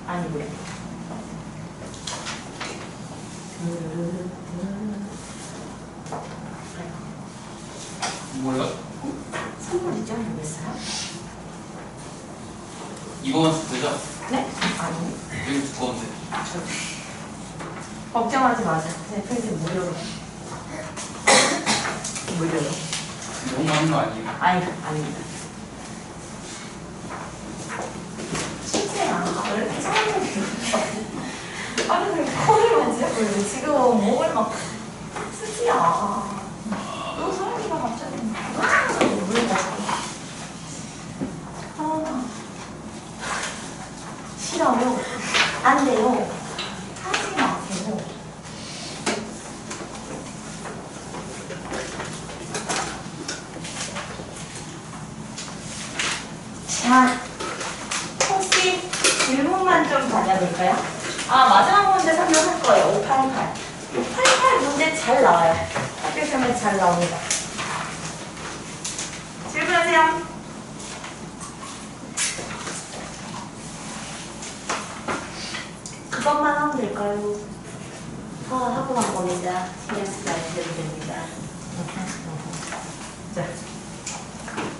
아니고요. 뭐요? 선물 있죠? 모르겠어요? 이번 숙제죠? 네? 아니. 이거 두꺼운데. 걱정하지 마세요. 그냥 편집 무료로. 무료로. 너무 많은 거 아니에요? 아니, 아닙니다. 실제야. 원래 사람들이 아니, 그냥 코를 만지고 있는데 지금 목을 막 쓰지야. 너 사람이가 갑자기 물어봤어. 아, 싫어요. 안 돼요. 하지 마세요. 자, 혹시 질문만 좀 받아볼까요? 아, 마지막 문제 설명할 거예요. 588. 588 문제 잘 나와요. 학교 시험에 잘 나옵니다. 질문하세요. 그것만 하면 될까요? 하고 만 겁니다. 신경 쓰지 않으셔도 됩니다. 자,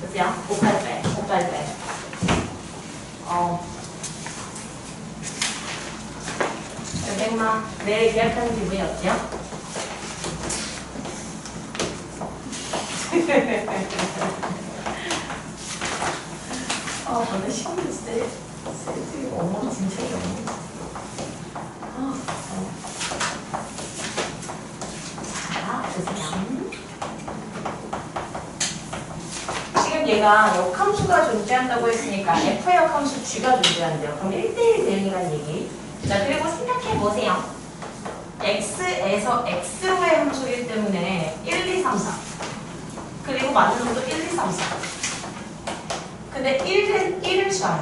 보세요. 588. 588. 여백마 내일 계약하는 기분이 어때요? 오늘 시험이 진짜 셀들이 엉망진창이 없네. 자, 보세요. 지금 얘가 역함수가 존재한다고 했으니까 F의 역함수 G가 존재한대요. 그럼 1대1 대응이라는 얘기. 자, 그리고 생각해 보세요. X에서 X로의 함수이기 때문에 1, 2, 3, 4. 그리고 맞는 놈도 1, 2, 3, 4. 근데 1을 쏴요.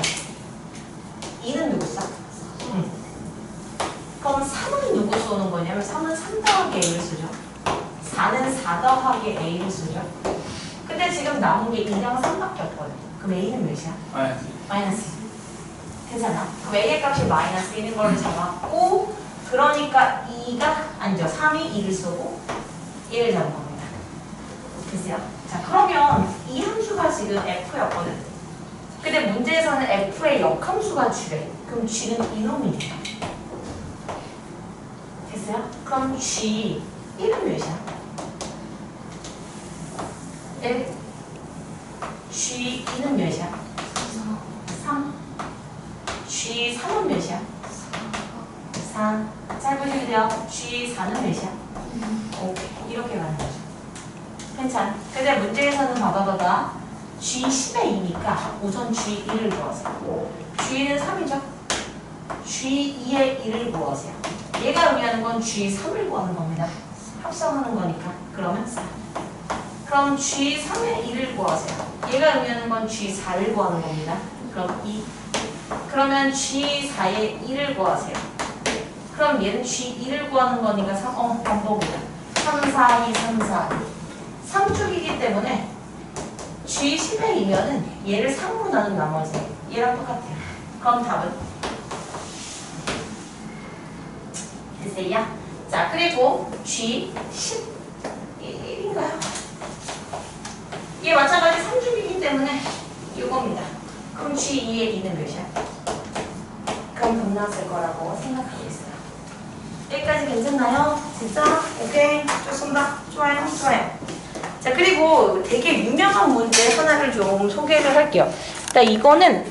2는 누구 쏴? 그럼 3은 누구 쏘는 거냐면 3은 3 더하기 A를 쓰죠. 4는 4 더하기 A를 쓰죠. 근데 지금 남은 게 2랑 3밖에 없거든. 그럼 A는 몇이야? 마이너스. 마이너스. 되잖아. 그럼 A의 값이 마이너스 1인 걸 잡았고, 그러니까 2가 아니죠. 3이 2를 쏘고 1을 잡은 겁니다. 됐어요? 자, 그러면 이 함수가 지금 F였거든. 근데 문제에서는 F의 역함수가 G래. 그럼 G는 이놈이 돼요. 됐어요? 그럼 G 1은 몇이야? 1. G 2는 몇이야? 3. G 3은 몇이야? 4. 잘 보시면 돼요. G 4는 몇이야? 오케이. 이렇게 가는 거죠. 괜찮아. 근데 문제에서는 봐봐. G 10의 2니까 우선 G 1을 구하세요. G는 3이죠? G 2의 1을 구하세요. 얘가 의미하는 건 G 3을 구하는 겁니다. 합성하는 거니까. 그러면 4. 그럼 G 3의 1을 구하세요. 얘가 의미하는 건 G 4를 구하는 겁니다. 그럼 2. 그러면 G 4의 1을 구하세요. 그럼 얘는 G 2를 구하는 거니까 3, 반복이다. 3, 4, 2, 3, 4, 2. 3축이기 때문에 G 10의 2면은 얘를 3으로 나눈 나머지 얘랑 똑같아요. 그럼 답은? 됐어요? 자, 그리고 G 11인가요? 얘 마찬가지 3축이기 때문에 이겁니다. 그럼 G 2의 2는 몇이야? 그럼 겁났을 거라고 생각하고 있어요. 여기까지 괜찮나요? 진짜? 오케이. 좋습니다. 좋아요. 자, 그리고 되게 유명한 문제 하나를 좀 소개를 할게요. 이거는